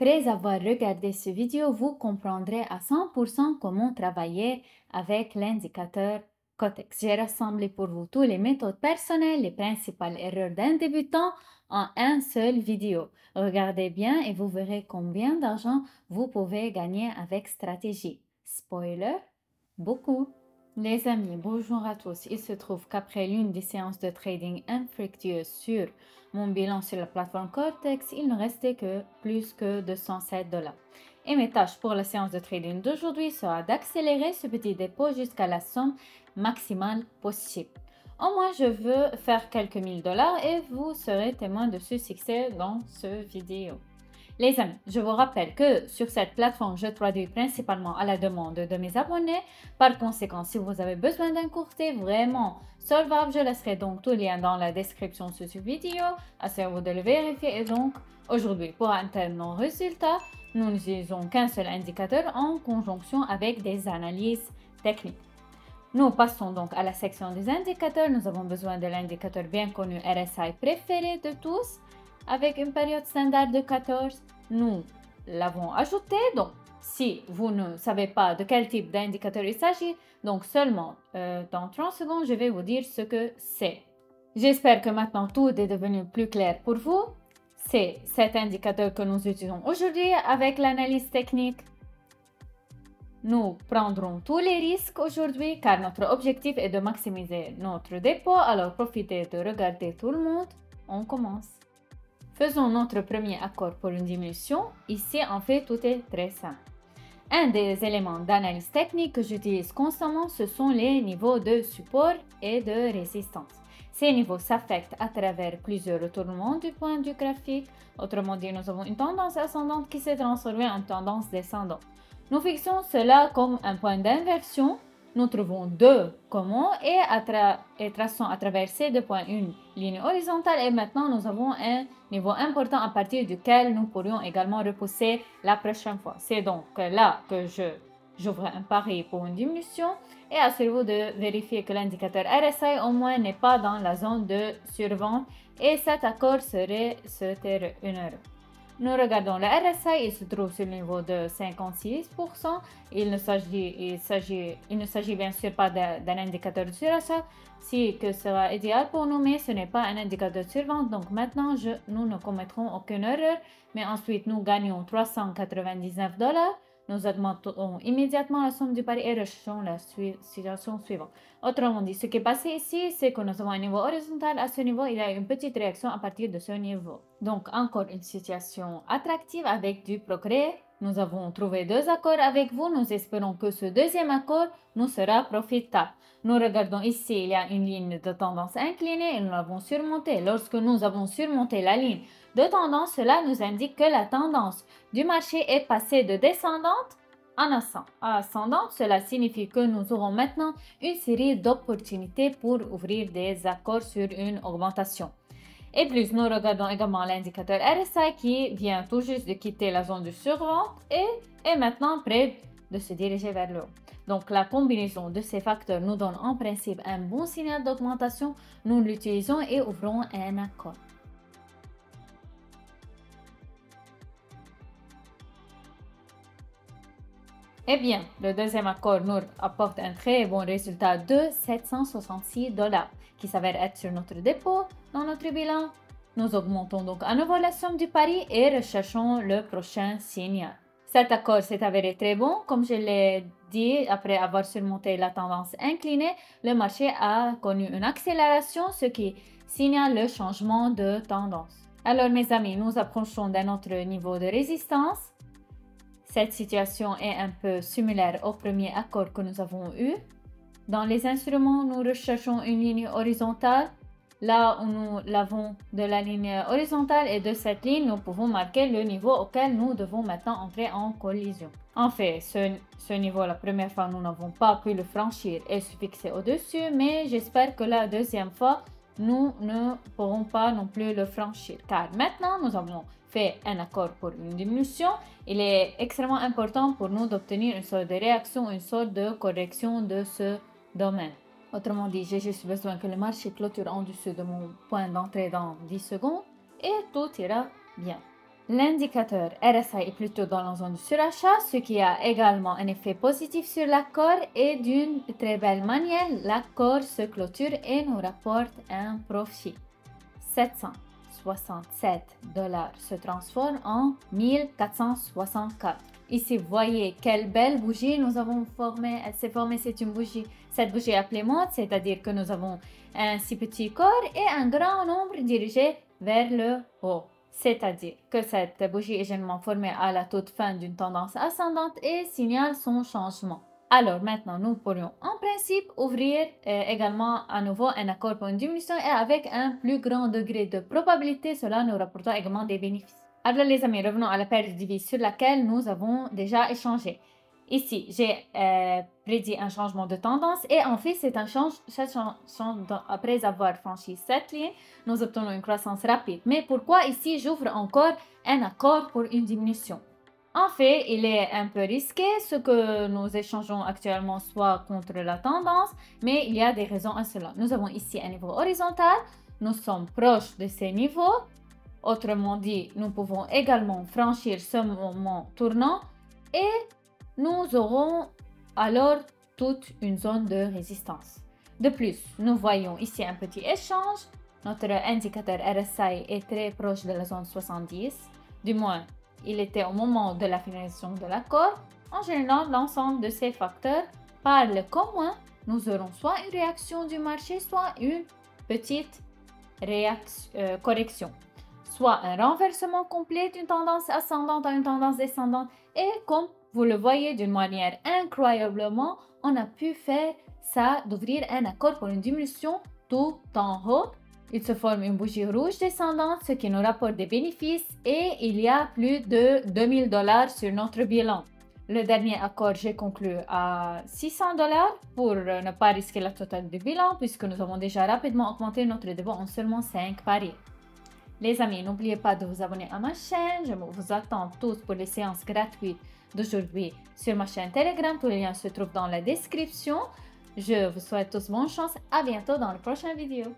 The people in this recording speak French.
Après avoir regardé ce vidéo, vous comprendrez à 100% comment travailler avec l'indicateur Cotex. J'ai rassemblé pour vous toutes les méthodes personnelles, les principales erreurs d'un débutant en un seul vidéo. Regardez bien et vous verrez combien d'argent vous pouvez gagner avec stratégie. Spoiler, beaucoup. Les amis, bonjour à tous. Il se trouve qu'après l'une des séances de trading infructueuses sur mon bilan sur la plateforme Cortex, il ne restait que plus que 207 $. Et mes tâches pour la séance de trading d'aujourd'hui sera d'accélérer ce petit dépôt jusqu'à la somme maximale possible. Au moins, je veux faire quelques mille dollars et vous serez témoin de ce succès dans ce vidéo. Les amis, je vous rappelle que sur cette plateforme, je traduis principalement à la demande de mes abonnés. Par conséquent, si vous avez besoin d'un courtier vraiment solvable, je laisserai donc tout lien dans la description de cette vidéo. Assurez-vous de le vérifier. Et donc, aujourd'hui, pour atteindre nos résultats, nous n'utilisons qu'un seul indicateur en conjonction avec des analyses techniques. Nous passons donc à la section des indicateurs. Nous avons besoin de l'indicateur bien connu RSI préféré de tous, avec une période standard de 14. Nous l'avons ajouté. Donc, si vous ne savez pas de quel type d'indicateur il s'agit, donc seulement dans 30 secondes, je vais vous dire ce que c'est. J'espère que maintenant tout est devenu plus clair pour vous. C'est cet indicateur que nous utilisons aujourd'hui avec l'analyse technique. Nous prendrons tous les risques aujourd'hui car notre objectif est de maximiser notre dépôt. Alors profitez de regarder tout le monde. On commence. Faisons notre premier accord pour une diminution. Ici, en fait, tout est très simple. Un des éléments d'analyse technique que j'utilise constamment, ce sont les niveaux de support et de résistance. Ces niveaux s'affectent à travers plusieurs retournements du point du graphique. Autrement dit, nous avons une tendance ascendante qui s'est transformée en tendance descendante. Nous fixons cela comme un point d'inversion. Nous trouvons deux communs et traçons à travers ces deux points une ligne horizontale. Et maintenant, nous avons un niveau important à partir duquel nous pourrions également repousser la prochaine fois. C'est donc là que j'ouvre un pari pour une diminution. Et assurez-vous de vérifier que l'indicateur RSI au moins n'est pas dans la zone de survente. Et cet accord serait 1 euro. Nous regardons le RSI, il se trouve sur le niveau de 56%. Il ne s'agit bien sûr pas d'un indicateur de surachat, si que sera idéal pour nous, mais ce n'est pas un indicateur de survente. Donc maintenant, nous ne commettrons aucune erreur, mais ensuite nous gagnons 399 $. Nous augmentons immédiatement la somme du pari et recherchons la situation suivante. Autrement dit, ce qui est passé ici, c'est que nous avons un niveau horizontal. À ce niveau, il y a une petite réaction à partir de ce niveau. Donc, encore une situation attractive avec du progrès. Nous avons trouvé deux accords avec vous. Nous espérons que ce deuxième accord nous sera profitable. Nous regardons ici, il y a une ligne de tendance inclinée et nous l'avons surmontée. Lorsque nous avons surmonté la ligne de tendance, cela nous indique que la tendance du marché est passée de descendante en ascendante. Cela signifie que nous aurons maintenant une série d'opportunités pour ouvrir des accords sur une augmentation. Et plus, nous regardons également l'indicateur RSI qui vient tout juste de quitter la zone de survente et est maintenant prêt de se diriger vers le haut. Donc, la combinaison de ces facteurs nous donne en principe un bon signal d'augmentation. Nous l'utilisons et ouvrons un accord. Eh bien, le deuxième accord nous apporte un très bon résultat de 766 $, qui s'avère être sur notre dépôt dans notre bilan. Nous augmentons donc à nouveau la somme du pari et recherchons le prochain signal. Cet accord s'est avéré très bon. Comme je l'ai dit, après avoir surmonté la tendance inclinée, le marché a connu une accélération, ce qui signale le changement de tendance. Alors mes amis, nous approchons d'un autre niveau de résistance. Cette situation est un peu similaire au premier accord que nous avons eu. Dans les instruments, nous recherchons une ligne horizontale. Là où nous l'avons de la ligne horizontale et de cette ligne, nous pouvons marquer le niveau auquel nous devons maintenant entrer en collision. En fait, ce niveau, la première fois, nous n'avons pas pu le franchir et se fixer au-dessus, mais j'espère que la deuxième fois, nous ne pourrons pas non plus le franchir. Car maintenant, nous avons fait un accord pour une diminution. Il est extrêmement important pour nous d'obtenir une sorte de réaction, une sorte de correction de ce domaine. Autrement dit, j'ai juste besoin que le marché clôture en dessous de mon point d'entrée dans 10 secondes et tout ira bien. L'indicateur RSI est plutôt dans la zone de surachat, ce qui a également un effet positif sur l'accord et d'une très belle manière, l'accord se clôture et nous rapporte un profit. 767 $ se transforme en 1464. Ici, vous voyez quelle belle bougie nous avons formée. Elle s'est formée, c'est une bougie. Cette bougie appelée monte, c'est-à-dire que nous avons un si petit corps et un grand nombre dirigé vers le haut. C'est-à-dire que cette bougie est généralement formée à la toute fin d'une tendance ascendante et signale son changement. Alors maintenant, nous pourrions en principe ouvrir également à nouveau un accord pour une diminution et avec un plus grand degré de probabilité, cela nous rapportera également des bénéfices. Alors les amis, revenons à la paire de devises sur laquelle nous avons déjà échangé. Ici, j'ai prédit un changement de tendance et en fait, c'est un changement après avoir franchi cette ligne, nous obtenons une croissance rapide. Mais pourquoi ici, j'ouvre encore un accord pour une diminution? En fait, il est un peu risqué ce que nous échangeons actuellement soit contre la tendance, mais il y a des raisons à cela. Nous avons ici un niveau horizontal, nous sommes proches de ces niveaux. Autrement dit, nous pouvons également franchir ce moment tournant et nous aurons alors toute une zone de résistance. De plus, nous voyons ici un petit échange. Notre indicateur RSI est très proche de la zone 70, du moins il était au moment de la finalisation de l'accord. En général, l'ensemble de ces facteurs parlent qu'au moins nous aurons soit une réaction du marché, soit une petite correction, soit un renversement complet d'une tendance ascendante à une tendance descendante. Et comme vous le voyez d'une manière incroyablement, on a pu faire ça, d'ouvrir un accord pour une diminution tout en haut. Il se forme une bougie rouge descendante, ce qui nous rapporte des bénéfices et il y a plus de 2000 $ sur notre bilan. Le dernier accord, j'ai conclu à 600 $ pour ne pas risquer la totale du bilan puisque nous avons déjà rapidement augmenté notre dépôt en seulement 5 paris. Les amis, n'oubliez pas de vous abonner à ma chaîne. Je vous attends tous pour les séances gratuites d'aujourd'hui sur ma chaîne Telegram. Tous les liens se trouvent dans la description. Je vous souhaite tous bonne chance. À bientôt dans la prochaine vidéo.